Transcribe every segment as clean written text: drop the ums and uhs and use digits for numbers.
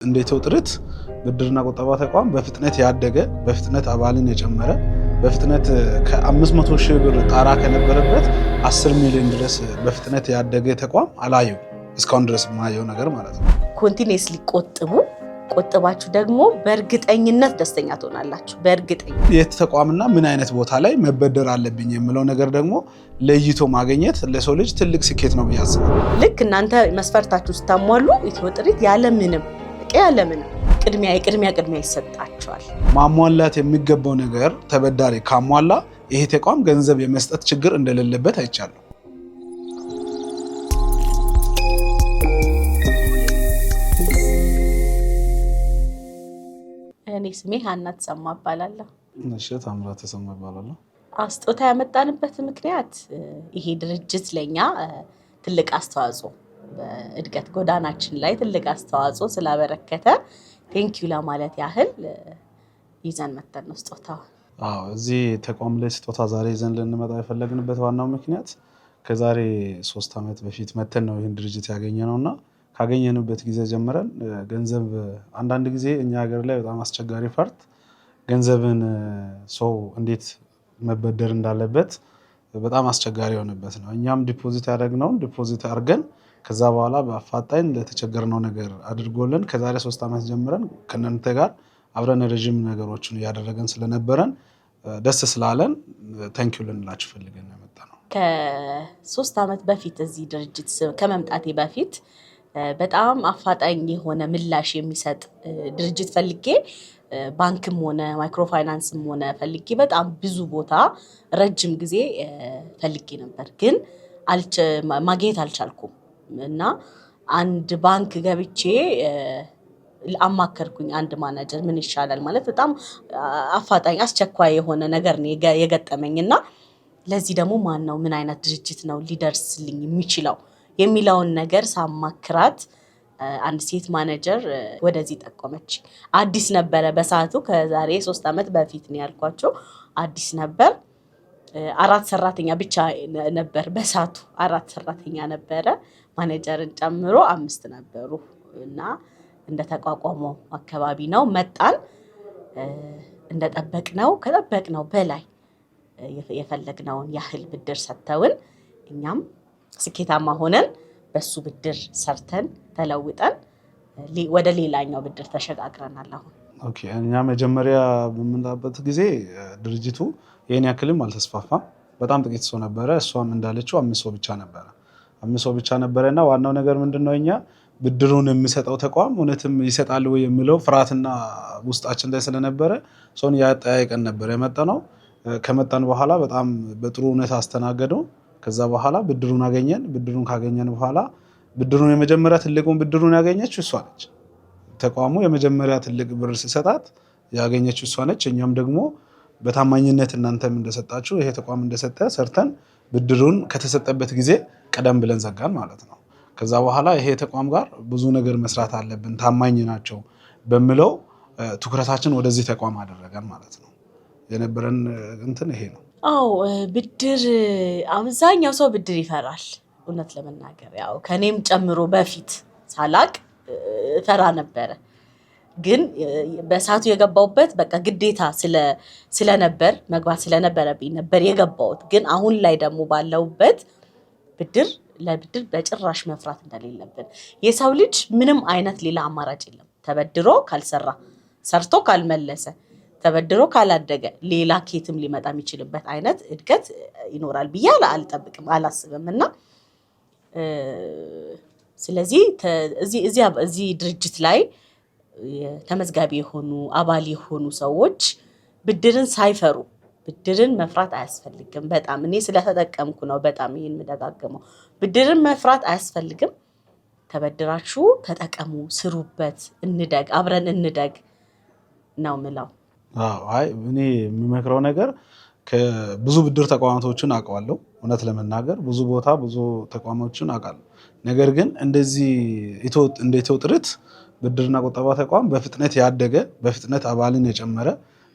እንዴት ወጥረት ብድርና ቁጠባ ተቋም በፍጥነት ያደገ በፍጥነት አባልን የጨመረ በፍጥነት ከ500 ሺህ ብር ጣራ ከነበረበት 10 ሚሊዮን ድረስ በፍጥነት ያደገ ተቋም አላየው እስካሁን ድረስ ማየው ነገር ማለት ነው። ኮንቲኒየስሊ ቆጥባችሁ ደግሞ በእርግጠኝነት ደስተኛ ትሆናላችሁ። በእርግጠኝነት የት ተቋምና ምን አይነት ቦታ ላይ መበደር አለብኝ የሚለው ነገር ደግሞ ለይቶ ማግኘት ለሰው ልጅ ትልቅ ስኬት ነው ብያስባለሁ። ልክ እናንተ መስፈርታችሁ ስታሟሉ ኢትዮ ጥሪት ያለምንም ቅድሚያ ይሰጣቸዋል። ማሟላት የሚገባው ነገር ተበዳሪ ካሟላ ይሄ ተቋም ገንዘብ የመስጠት ችግር እንደሌለበት አይቻለሁ። እኔ ስሜ ሀና ተሰማ እባላለሁ። እሺ፣ ታምራት ተሰማ እባላለሁ። አስጦታ ያመጣንበት ምክንያት ይሄ ድርጅት ለኛ ትልቅ አስተዋጽኦ በእድገት ጎዳናችን ላይ ትልቅ አስተዋጽኦ ስላበረከተ ቴንኪዩ ለማለት ያህል ይዘን መተን ነው ስጦታ። እዚህ ተቋም ላይ ስጦታ ዛሬ ይዘን ልንመጣ የፈለግንበት ዋናው ምክንያት ከዛሬ 3 ዓመት በፊት መተን ነው ይህን ድርጅት ያገኘነውና ካገኘንበት ጊዜ ጀምረን ገንዘብ አንዳንድ ጊዜ እኛ ሀገር ላይ በጣም አስቸጋሪ ፓርት ገንዘብን ሰው እንዴት መበደር እንዳለበት በጣም አስቸጋሪ የሆነበት ነው። እኛም ዲፖዚት ያደረግነውን ዲፖዚት አድርገን ከዛ በኋላ በአፋጣኝ ለተቸገርነው ነገር አድርጎልን ከዛሬ 3 ዓመት ጀምረን ከእናንተ ጋር አብረን ረጅም ነገሮችን እያደረገን ስለነበረን ደስ ስላለን ታንኪዩ ልንላችሁ ፈልገን የመጣነው። ከ3 ዓመት በፊት እዚህ ድርጅት ከመምጣቴ በፊት በጣም አፋጣኝ የሆነ ምላሽ የሚሰጥ ድርጅት ፈልጌ ባንክም ሆነ ማይክሮ ፋይናንስም ሆነ ፈልጌ በጣም ብዙ ቦታ ረጅም ጊዜ ፈልጌ ነበር፣ ግን ማግኘት አልቻልኩም እና አንድ ባንክ ገብቼ አማከርኩኝ። አንድ ማናጀር ምን ይሻላል ማለት በጣም አፋጣኝ አስቸኳይ የሆነ ነገር ነው የገጠመኝና ለዚህ ደግሞ ማን ነው ምን አይነት ድርጅት ነው ሊደርስልኝ የሚችለው የሚለውን ነገር ሳማክራት አንድ ሴት ማኔጀር ወደዚህ ጠቆመች። አዲስ ነበረ በሰዓቱ ከዛሬ 3 ዓመት በፊት ነው ያልኳቸው። አዲስ ነበር። 4 ሰራተኛ ብቻ ነበር በሰዓቱ 4 ሰራተኛ ነበረ፣ ማኔጀርን ጨምሮ 5 ነበሩ እና እንደተቋቋመው አካባቢ ነው መጣን። እንደጠበቅነው ከጠበቅነው በላይ የፈለግነውን ያህል ብድር ሰጥተውን እኛም ስኬታማ ሆነን በሱ ብድር ሰርተን ተለውጠን ወደ ሌላኛው ብድር ተሸጋግረናል። አሁን እኛ መጀመሪያ በምንላበት ጊዜ ድርጅቱ የኔ ያክልም አልተስፋፋም። በጣም ጥቂት ሰው ነበረ። እሷም እንዳለችው 5 ሰው ብቻ ነበረ። 5 ሰው ብቻ ነበረና ዋናው ነገር ምንድነው እኛ ብድሩን የሚሰጠው ተቋም እውነትም ይሰጣል ወይ የሚለው ፍርሃትና ውስጣችን ላይ ስለነበረ ሰውን ያጠያየቀን ነበር የመጣነው። ከመጣን በኋላ በጣም በጥሩ ሁኔታ አስተናገደው። ከዛ በኋላ ብድሩን አገኘን። ብድሩን ካገኘን በኋላ ብድሩን የመጀመሪያ ትልቁን ብድሩን ያገኘችው እሷ ነች። ተቋሙ የመጀመሪያ ትልቅ ብር ሲሰጣት ያገኘችው እሷ ነች። እኛም ደግሞ በታማኝነት እናንተም እንደሰጣችሁ ይሄ ተቋም እንደሰጠ ሰርተን ብድሩን ከተሰጠበት ጊዜ ቀደም ብለን ዘጋን ማለት ነው። ከዛ በኋላ ይሄ ተቋም ጋር ብዙ ነገር መስራት አለብን፣ ታማኝ ናቸው በሚለው ትኩረታችን ወደዚህ ተቋም አደረገን ማለት ነው። የነበረን እንትን ይሄ ነው። ብድር አብዛኛው ሰው ብድር ይፈራል። እውነት ለመናገር ያው ከኔም ጨምሮ በፊት ሳላቅ ፈራ ነበረ። ግን በሰዓቱ የገባውበት በቃ ግዴታ ስለነበር መግባት ስለነበረብኝ ነበር የገባውት። ግን አሁን ላይ ደግሞ ባለውበት ለብድር በጭራሽ መፍራት እንደሌለብን የሰው ልጅ ምንም አይነት ሌላ አማራጭ የለም። ተበድሮ ካልሰራ ሰርቶ ካልመለሰ ተበድሮ ካላደገ ሌላ ኬትም ሊመጣ የሚችልበት አይነት እድገት ይኖራል ብዬ አልጠብቅም አላስብም። እና ስለዚህ እዚህ ድርጅት ላይ ተመዝጋቢ የሆኑ አባል የሆኑ ሰዎች ብድርን ሳይፈሩ ብድርን መፍራት አያስፈልግም። በጣም እኔ ስለተጠቀምኩ ነው በጣም ይሄን የምደጋገመው። ብድርን መፍራት አያስፈልግም። ተበድራችሁ ተጠቀሙ፣ ስሩበት፣ አብረን እንደግ ነው የምለው። እኔ የሚመክረው ነገር ከብዙ ብድር ተቋማቶችን አውቀዋለሁ። እውነት ለመናገር ብዙ ቦታ ብዙ ተቋሞችን አውቃለሁ። ነገር ግን እንደዚህ እንደ ኢትዮ ጥሪት ብድርና ቁጠባ ተቋም በፍጥነት ያደገ በፍጥነት አባልን የጨመረ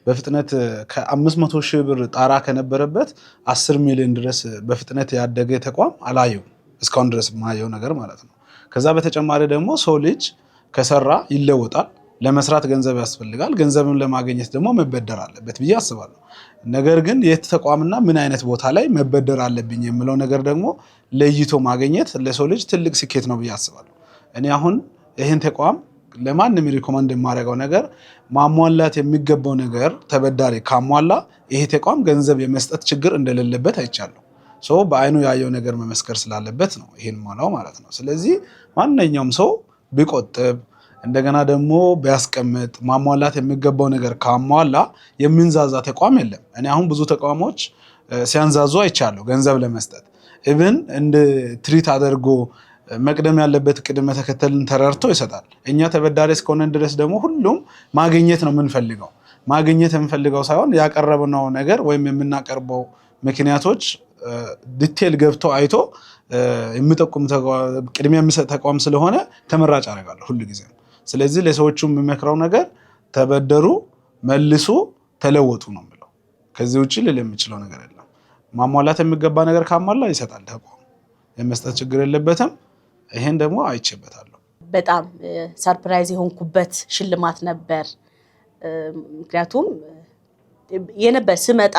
በፍጥነት ከ500 ሺህ ብር ጣራ ከነበረበት 10 ሚሊዮን ድረስ በፍጥነት ያደገ ተቋም አላየው እስካሁን ድረስ ማየው ነገር ማለት ነው። ከዛ በተጨማሪ ደግሞ ሰው ልጅ ከሰራ ይለወጣል። ለመስራት ገንዘብ ያስፈልጋል። ገንዘብን ለማግኘት ደግሞ መበደር አለበት ብዬ አስባለሁ። ነገር ግን የት ተቋምና ምን አይነት ቦታ ላይ መበደር አለብኝ የሚለው ነገር ደግሞ ለይቶ ማግኘት ለሰው ልጅ ትልቅ ስኬት ነው ብዬ አስባለሁ። እኔ አሁን ይህን ተቋም ለማንም ሪኮመንድ የማደርገው ነገር ማሟላት የሚገባው ነገር ተበዳሪ ካሟላ ይሄ ተቋም ገንዘብ የመስጠት ችግር እንደሌለበት አይቻለሁ። ሰው በአይኑ ያየው ነገር መመስከር ስላለበት ነው ይሄን ማለው ማለት ነው። ስለዚህ ማንኛውም ሰው ቢቆጥብ እንደገና ደግሞ ቢያስቀምጥ ማሟላት የሚገባው ነገር ካሟላ የሚንዛዛ ተቋም የለም። እኔ አሁን ብዙ ተቋሞች ሲያንዛዙ አይቻለሁ ገንዘብ ለመስጠት ኢቭን እንደ ትሪት አድርጎ መቅደም ያለበት ቅድመ ተከተልን ተረርቶ ይሰጣል። እኛ ተበዳሪ እስከሆነ ድረስ ደግሞ ሁሉም ማግኘት ነው የምንፈልገው። ማግኘት የምንፈልገው ሳይሆን ያቀረብነው ነገር ወይም የምናቀርበው ምክንያቶች ዲቴል ገብቶ አይቶ የሚጠቁም ቅድሚያ የሚሰጥ ተቋም ስለሆነ ተመራጭ አደርጋለሁ ሁሉ ጊዜ። ስለዚህ ለሰዎቹ የሚመክረው ነገር ተበደሩ፣ መልሱ፣ ተለወጡ ነው የምለው። ከዚህ ውጭ ልል የምችለው ነገር የለም። ማሟላት የሚገባ ነገር ካሟላ ይሰጣል ተቋም፣ የመስጠት ችግር የለበትም። ይሄን ደግሞ አይቼበታለሁ። በጣም ሰርፕራይዝ የሆንኩበት ሽልማት ነበር። ምክንያቱም የነበር ስመጣ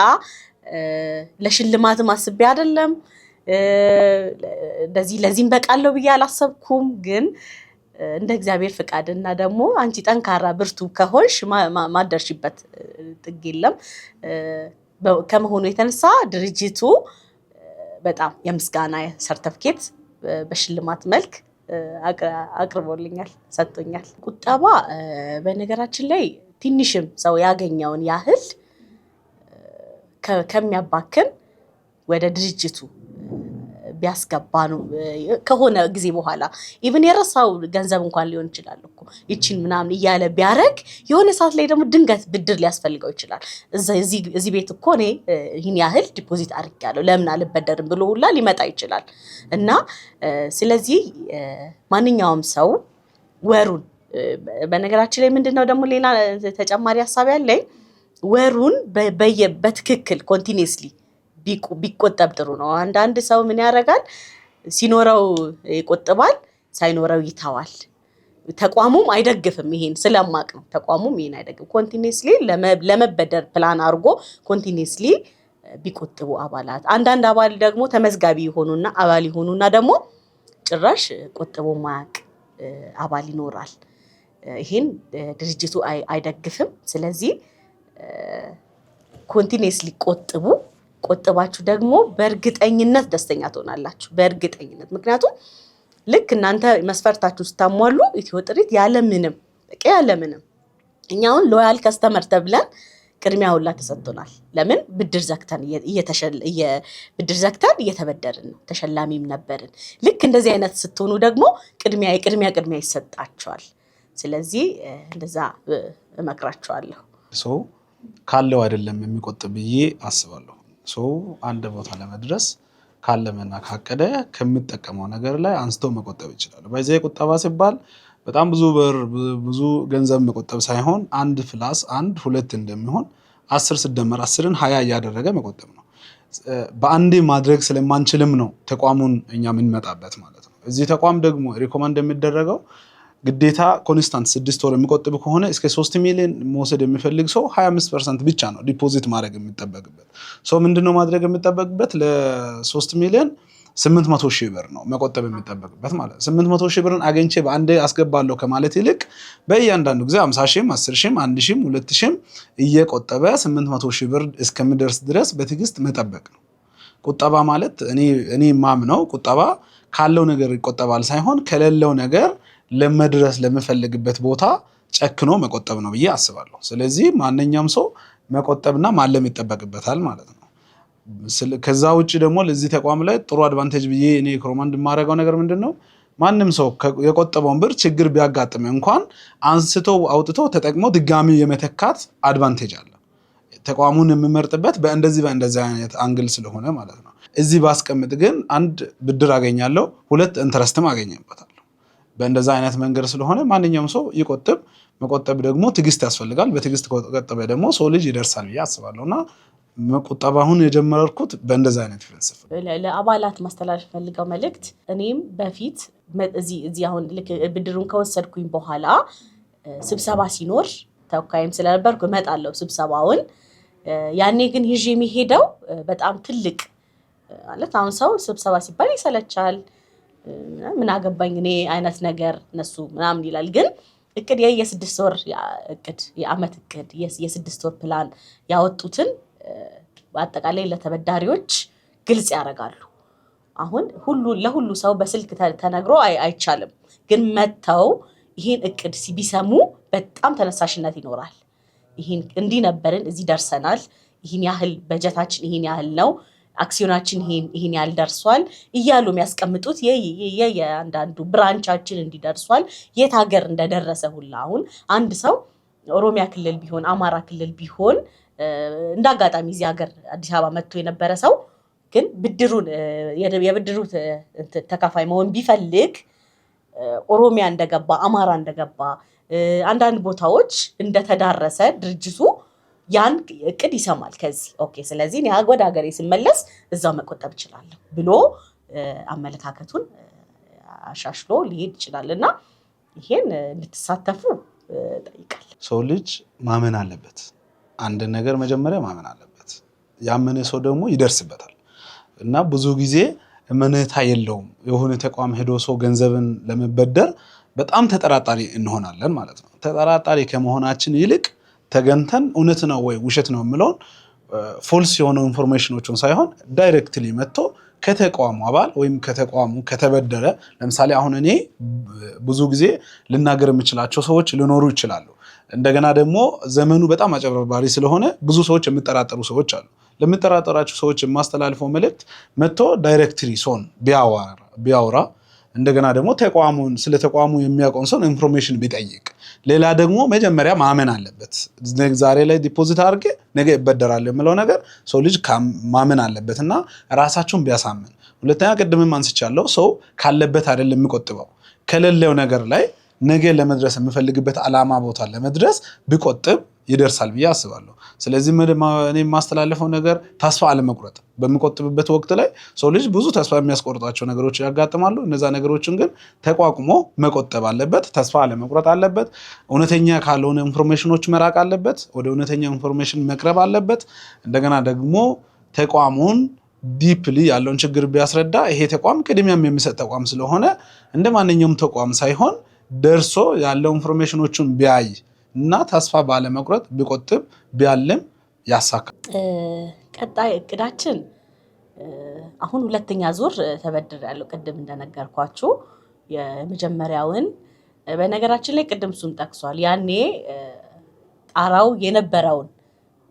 ለሽልማትም አስቤ አይደለም ለዚህም በቃለው ብዬ አላሰብኩም። ግን እንደ እግዚአብሔር ፍቃድ እና ደግሞ አንቺ ጠንካራ ብርቱ ከሆንሽ ማደርሽበት ጥግ የለም ከመሆኑ የተነሳ ድርጅቱ በጣም የምስጋና ሰርተፍኬት በሽልማት መልክ አቅርቦልኛል፣ ሰጥቶኛል። ቁጠባ በነገራችን ላይ ትንሽም ሰው ያገኘውን ያህል ከሚያባክን ወደ ድርጅቱ ቢያስገባ ነው ከሆነ ጊዜ በኋላ ኢቭን የረሳው ገንዘብ እንኳን ሊሆን ይችላል እኮ ይቺን ምናምን እያለ ቢያረግ የሆነ ሰዓት ላይ ደግሞ ድንገት ብድር ሊያስፈልገው ይችላል። እዚህ ቤት እኮ እኔ ይህን ያህል ዲፖዚት አድርጌያለሁ ለምን አልበደርም ብሎ ሁላ ሊመጣ ይችላል። እና ስለዚህ ማንኛውም ሰው ወሩን በነገራችን ላይ ምንድነው ደግሞ ሌላ ተጨማሪ ሀሳብ ያለኝ ወሩን በትክክል ኮንቲኒየስሊ ቢቆጠብ ጥሩ ነው። አንዳንድ ሰው ምን ያደርጋል? ሲኖረው ይቆጥባል፣ ሳይኖረው ይተዋል። ተቋሙም አይደግፍም። ይሄን ስለማቅ ነው። ተቋሙም ይሄን አይደግፍም። ኮንቲኒየስሊ ለመበደር ፕላን አድርጎ ኮንቲኒየስሊ ቢቆጥቡ አባላት። አንዳንድ አባል ደግሞ ተመዝጋቢ ይሆኑና አባል ይሆኑና ደግሞ ጭራሽ ቆጥቦ ማያቅ አባል ይኖራል። ይሄን ድርጅቱ አይደግፍም። ስለዚህ ኮንቲኒየስሊ ቆጥቡ። ቆጥባችሁ ደግሞ በእርግጠኝነት ደስተኛ ትሆናላችሁ። በእርግጠኝነት ምክንያቱም ልክ እናንተ መስፈርታችሁ ስታሟሉ ኢትዮ ጥሪት ያለምንም እኛውን ሎያል ከስተመር ተብለን ቅድሚያ ሁላ ተሰጥቶናል። ለምን ብድር ዘግተን እየተበደርን ነው፣ ተሸላሚም ነበርን። ልክ እንደዚህ አይነት ስትሆኑ ደግሞ ቅድሚያ ይሰጣቸዋል። ስለዚህ እንደዛ እመክራቸዋለሁ። ሰው ካለው አይደለም የሚቆጥብ ብዬ አስባለሁ። ሰው አንድ ቦታ ለመድረስ ካለመና ካቀደ ከምጠቀመው ነገር ላይ አንስቶ መቆጠብ ይችላል። በዚህ ቁጠባ ሲባል በጣም ብዙ ገንዘብ መቆጠብ ሳይሆን 1+1=2 እንደሚሆን 10 ሲደመር 10ን 20 እያደረገ መቆጠብ ነው። በአንዴ ማድረግ ስለማንችልም ነው ተቋሙን እኛ የምንመጣበት ማለት ነው። እዚህ ተቋም ደግሞ ሪኮመንድ የሚደረገው ግዴታ ኮንስታንት 6 ወር የሚቆጥብ ከሆነ እስከ 3 ሚሊዮን መውሰድ የሚፈልግ ሰው 25% ብቻ ነው ዲፖዚት ማድረግ የሚጠበቅበት። ሰው ምንድነው ማድረግ የሚጠበቅበት? ለ3 ሚሊዮን 800 ሺህ ብር ነው መቆጠብ የሚጠበቅበት ማለት ነው። 800 ሺህ ብርን አገኝቼ በአንዴ አስገባለሁ ከማለት ይልቅ በእያንዳንዱ ጊዜ 50 ሺህም 10 ሺህም 1 ሺህም 2 ሺህም እየቆጠበ 800 ሺህ ብር እስከሚደርስ ድረስ በትዕግስት መጠበቅ ነው። ቁጠባ ማለት እኔ ማምነው ቁጠባ ካለው ነገር ይቆጠባል ሳይሆን ከሌለው ነገር ለመድረስ ለምፈልግበት ቦታ ጨክኖ መቆጠብ ነው ብዬ አስባለሁ። ስለዚህ ማንኛውም ሰው መቆጠብና ማለም ይጠበቅበታል ማለት ነው። ከዛ ውጭ ደግሞ ለዚህ ተቋም ላይ ጥሩ አድቫንቴጅ ብዬ እኔ ሪኮመንድ የማደርገው ነገር ምንድነው? ማንም ሰው የቆጠበውን ብር ችግር ቢያጋጥም እንኳን አንስቶ አውጥቶ ተጠቅሞ ድጋሚ የመተካት አድቫንቴጅ አለ። ተቋሙን የምመርጥበት በእንደዚህ አይነት አንግል ስለሆነ ማለት ነው። እዚህ ባስቀምጥ ግን 1 ብድር አገኛለሁ፣ 2 ኢንተረስትም አገኘበታል። በእንደዛ አይነት መንገድ ስለሆነ ማንኛውም ሰው ይቆጥብ። መቆጠብ ደግሞ ትዕግስት ያስፈልጋል። በትዕግስት ከቆጠበ ደግሞ ሰው ልጅ ይደርሳል ብዬ አስባለሁና መቆጠባሁን የጀመርኩት በእንደዛ አይነት ፍልስፍ ለአባላት ማስተላለፍ ፈልገው መልእክት እኔም በፊት እዚህ አሁን ልክ ብድሩን ከወሰድኩኝ በኋላ ስብሰባ ሲኖር ተወካይም ስለነበርኩ እመጣለሁ ስብሰባውን ያኔ ግን ይዤ የሚሄደው በጣም ትልቅ ማለት አሁን ሰው ስብሰባ ሲባል ይሰለቻል ምን አገባኝ እኔ አይነት ነገር ነሱ ምናምን ይላል ግን እቅድ የ6 ወር እቅድ የአመት እቅድ የ6 ወር ፕላን ያወጡትን በአጠቃላይ ለተበዳሪዎች ግልጽ ያደርጋሉ አሁን ለሁሉ ሰው በስልክ ተነግሮ አይቻልም ግን መተው ይሄን እቅድ ሲቢሰሙ በጣም ተነሳሽነት ይኖራል ይሄን እንዲ ነበርን እዚህ ደርሰናል ይሄን ያህል በጀታችን ይሄን ያህል ነው አክሲዮናችን ይሄን ያህል ደርሷል እያሉ የሚያስቀምጡት የአንዳንዱ ብራንቻችን እንዲደርሷል የት ሀገር እንደደረሰ ሁላ አሁን አንድ ሰው ኦሮሚያ ክልል ቢሆን አማራ ክልል ቢሆን እንዳጋጣሚ እዚህ ሀገር አዲስ አበባ መጥቶ የነበረ ሰው ግን ብድሩን የብድሩ ተካፋይ መሆን ቢፈልግ ኦሮሚያ እንደገባ አማራ እንደገባ አንዳንድ ቦታዎች እንደተዳረሰ ድርጅቱ ያን እቅድ ይሰማል ከዚህ ኦኬ ስለዚህ እኔ ወደ ሀገሬ ስመለስ እዛው መቆጠብ እችላለሁ ብሎ አመለካከቱን አሻሽሎ ሊሄድ ይችላልና ይሄን እንድትሳተፉ ጠይቃል ሰው ልጅ ማመን አለበት አንድ ነገር መጀመሪያ ማመን አለበት ያመነ ሰው ደግሞ ይደርስበታል እና ብዙ ጊዜ እምነታ የለውም የሆነ ተቋም ሄዶ ሰው ገንዘብን ለመበደር በጣም ተጠራጣሪ እንሆናለን ማለት ነው ተጠራጣሪ ከመሆናችን ይልቅ ተገንተን እውነት ነው ወይ ውሸት ነው የምለውን ፎልስ የሆነ ኢንፎርሜሽኖችን ሳይሆን ዳይሬክትሊ መጥቶ ከተቋሙ አባል ወይም ከተቋሙ ከተበደረ ለምሳሌ አሁን እኔ ብዙ ጊዜ ልናገር የምችላቸው ሰዎች ሊኖሩ ይችላሉ እንደገና ደግሞ ዘመኑ በጣም አጨበርባሪ ስለሆነ ብዙ ሰዎች የሚጠራጠሩ ሰዎች አሉ ለምትጠራጠራችሁ ሰዎች የማስተላልፈው መልእክት መጥቶ ዳይሬክትሊ ሶን ቢያወራ እንደገና ደግሞ ተቋሙን ስለ ተቋሙ የሚያውቀው ሰው ኢንፎርሜሽን ቢጠይቅ ሌላ ደግሞ መጀመሪያ ማመን አለበት ዛሬ ላይ ዲፖዚት አድርጌ ነገ ይበደራል የሚለው ነገር ሰው ልጅ ማመን አለበትና ራሳቸውን ቢያሳምን ሁለተኛ ቀድመም አንስቻለሁ ሰው ካለበት አይደለም የሚቆጥበው ከሌለው ነገር ላይ ነገ ለመድረስ የምፈልግበት አላማ ቦታ ለመድረስ ቢቆጥብ ይደርሳል ብዬ አስባለሁ ስለዚህ እኔ የማስተላለፈው ነገር ተስፋ አለመቁረጥ በሚቆጥብበት ወቅት ላይ ሰው ልጅ ብዙ ተስፋ የሚያስቆርጣቸው ነገሮች ያጋጥማሉ እነዛ ነገሮችን ግን ተቋቁሞ መቆጠብ አለበት ተስፋ አለመቁረጥ አለበት እውነተኛ ካልሆነ ኢንፎርሜሽኖች መራቅ አለበት ወደ እውነተኛ ኢንፎርሜሽን መቅረብ አለበት እንደገና ደግሞ ተቋሙን ዲፕሊ ያለውን ችግር ቢያስረዳ ይሄ ተቋም ቅድሚያም የሚሰጥ ተቋም ስለሆነ እንደማንኛውም ተቋም ሳይሆን ደርሶ ያለው ኢንፎርሜሽኖችን ቢያይ እና ተስፋ ባለመቁረጥ ቢቆጥብ ቢያለም ያሳካ ቀጣይ እቅዳችን አሁን ሁለተኛ ዙር ተበድሬያለሁ ቅድም እንደነገርኳችሁ የመጀመሪያውን በነገራችን ላይ ቅድም ሱም ጠቅሷል ያኔ ጣራው የነበረውን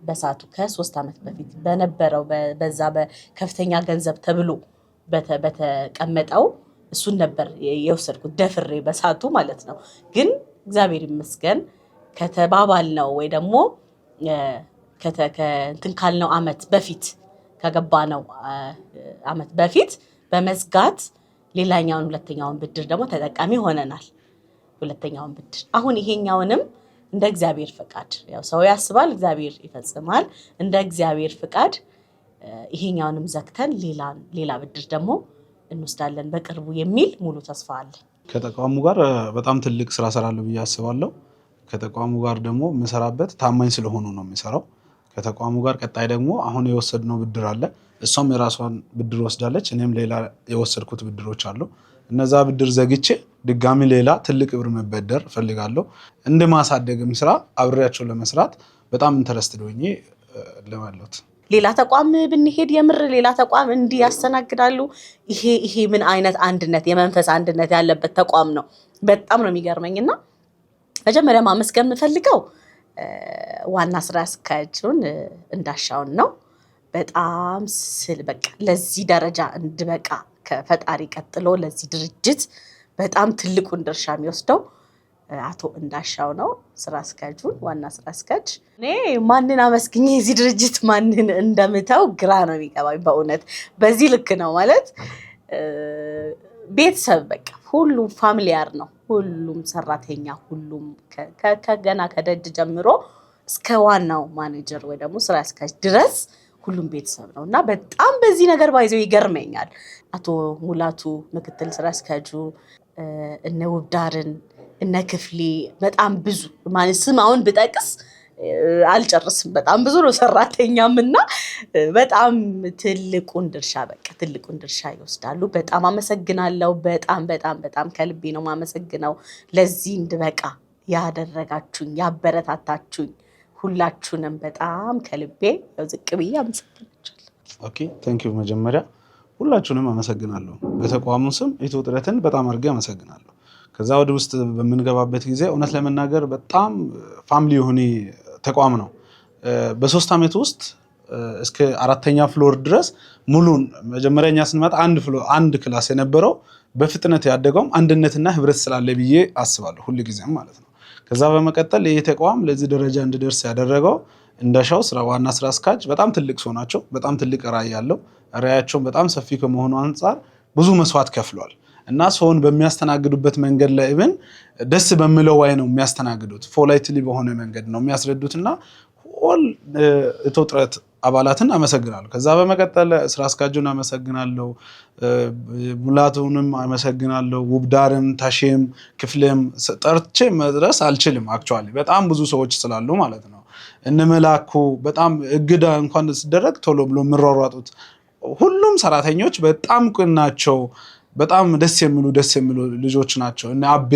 በሳቱ ከ3 አመት በፊት በነበረው በዛ በከፍተኛ ገንዘብ ተብሎ በተቀመጠው እሱን ነበር የወሰድኩት ደፍሬ በሳቱ ማለት ነው ግን እግዚአብሔር ይመስገን ከተባባል ነው ወይ ደግሞ እንትን ካልነው አመት በፊት ከገባነው አመት በፊት በመዝጋት ሌላኛውን ሁለተኛውን ብድር ደግሞ ተጠቃሚ ሆነናል ሁለተኛውን ብድር አሁን ይሄኛውንም እንደ እግዚአብሔር ፍቃድ ያው ሰው ያስባል እግዚአብሔር ይፈጽማል እንደ እግዚአብሔር ፍቃድ ይሄኛውንም ዘግተን ሌላ ብድር ደግሞ እንወስዳለን በቅርቡ የሚል ሙሉ ተስፋ አለ ከተቋሙ ጋር በጣም ትልቅ ስራ ሰራለሁ ብዬ አስባለሁ ከተቋሙ ጋር ደግሞ መሰራበት ታማኝ ስለሆኑ ነው የሚሰራው ከተቋሙ ጋር ቀጣይ ደግሞ አሁን የወሰድነው ብድር አለ እሷም የራሷን ብድር ወስዳለች እኔም ሌላ የወሰድኩት ብድሮች አሉ እነዛ ብድር ዘግቼ ድጋሚ ሌላ ትልቅ ብር መበደር ፈልጋለሁ እንደማሳደግም ስራ አብሬያቸው ለመስራት በጣም ኢንተረስትድ ሆኜ ለማለት ሌላ ተቋም ብንሄድ የምር ሌላ ተቋም እንዲህ ያስተናግዳሉ ይሄ ምን አይነት አንድነት የመንፈስ አንድነት ያለበት ተቋም ነው በጣም ነው የሚገርመኝና መጀመሪያ ማመስገን የምፈልገው ዋና ስራ አስኪያጁን እንዳሻውን ነው በጣም በቃ ለዚህ ደረጃ እንድበቃ ከፈጣሪ ቀጥሎ ለዚህ ድርጅት በጣም ትልቁን ድርሻ የሚወስደው አቶ እንዳሻው ነው ስራ አስኪያጁን ዋና ስራ አስኪያጅ እኔ ማንን አመስግኜ እዚህ ድርጅት ማንን እንደምተው ግራ ነው የሚገባኝ በእውነት በዚህ ልክ ነው ማለት ቤተሰብ በቃ ሁሉም ፋሚሊያር ነው ሁሉም ሰራተኛ ሁሉም ከገና ከደጅ ጀምሮ እስከ ዋናው ማኔጀር ወይ ደግሞ ስራ አስኪያጅ ድረስ ሁሉም ቤተሰብ ነው እና በጣም በዚህ ነገር ባይዘው ይገርመኛል። አቶ ሙላቱ ምክትል ስራ አስኪያጁ፣ እነ ውብዳርን፣ እነ ክፍሌ በጣም ብዙ ማለት ስም አሁን ብጠቅስ አልጨርስም። በጣም ብዙ ነው ሰራተኛም እና በጣም ትልቁን ድርሻ ይወስዳሉ። በጣም አመሰግናለሁ። በጣም ከልቤ ነው ማመሰግነው። ለዚህ እንድበቃ ያደረጋችሁኝ ያበረታታችሁኝ ሁላችሁንም በጣም ከልቤ ዝቅ ብዬ አመሰግናችኋለሁ። ኦኬ ቴንክ ዩ። መጀመሪያ ሁላችሁንም አመሰግናለሁ። በተቋሙ ስም ኢትዮ ጥረትን በጣም አድርጌ አመሰግናለሁ። ከዛ ወደ ውስጥ በምንገባበት ጊዜ እውነት ለመናገር በጣም ፋሚሊ የሆነ ተቋም ነው። በ3 ዓመት ውስጥ እስከ 4ኛ ፍሎር ድረስ ሙሉን መጀመሪያኛ ስንመጣ አንድ ክላስ የነበረው በፍጥነት ያደገውም አንድነትና ህብረት ስላለ ብዬ አስባለሁ ሁሉ ጊዜም ማለት ነው። ከዛ በመቀጠል ይሄ ተቋም ለዚህ ደረጃ እንዲደርስ ያደረገው እንደሻው ዋና ስራ አስኪያጅ በጣም ትልቅ ሰው ናቸው። በጣም ትልቅ ራዕይ ያለው ራዕያቸው በጣም ሰፊ ከመሆኑ አንፃር ብዙ መስዋዕት ከፍሏል እና ሰውን በሚያስተናግዱበት መንገድ ላይ ኢቭን ደስ በሚለው way ነው የሚያስተናግዱት። ፖላይትሊ በሆነ መንገድ ነው የሚያስረዱትና ኦል ኢትዮ ጥረት አባላትን አመሰግናለሁ። ከዛ በመቀጠል ስራ አስኪያጁን አመሰግናለሁ፣ ሙላቱንም አመሰግናለሁ፣ ውብዳርም፣ ታሼም፣ ክፍሌም ጠርቼ መድረስ አልችልም። አክቹአሊ በጣም ብዙ ሰዎች ስላሉ ማለት ነው። እነመላኩ በጣም እግዳ እንኳን ሲደረግ ቶሎ ብሎ ምሯሯጡት ሁሉም ሰራተኞች በጣም ቅናቸው። በጣም ደስ የሚሉ ልጆች ናቸው። እና አቤ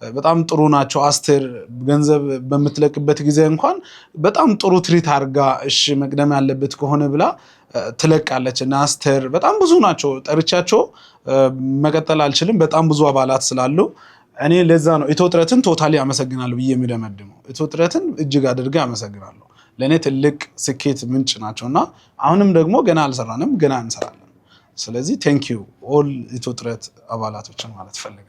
በጣም ጥሩ ናቸው። አስቴር ገንዘብ በምትለቅበት ጊዜ እንኳን በጣም ጥሩ ትሪት አድርጋ እሺ መቅደም ያለበት ከሆነ ብላ ትለቃለች። እና አስቴር በጣም ብዙ ናቸው። ጠርቻቸው መቀጠል አልችልም። በጣም ብዙ አባላት ስላሉ እኔ ለዛ ነው ኢትዮ ጥረትን ቶታሊ አመሰግናለሁ ብዬ የምደመድመው። ኢትዮ ጥረትን እጅግ አድርጌ አመሰግናለሁ። ለኔ ትልቅ ስኬት ምንጭ ናቸውና አሁንም ደግሞ ገና አልሰራንም፣ ገና እንሰራለን። ስለዚህ ቴንክ ዩ ኦል ኢትዮ ጥረት አባላቶችን ማለት ፈልጋለሁ።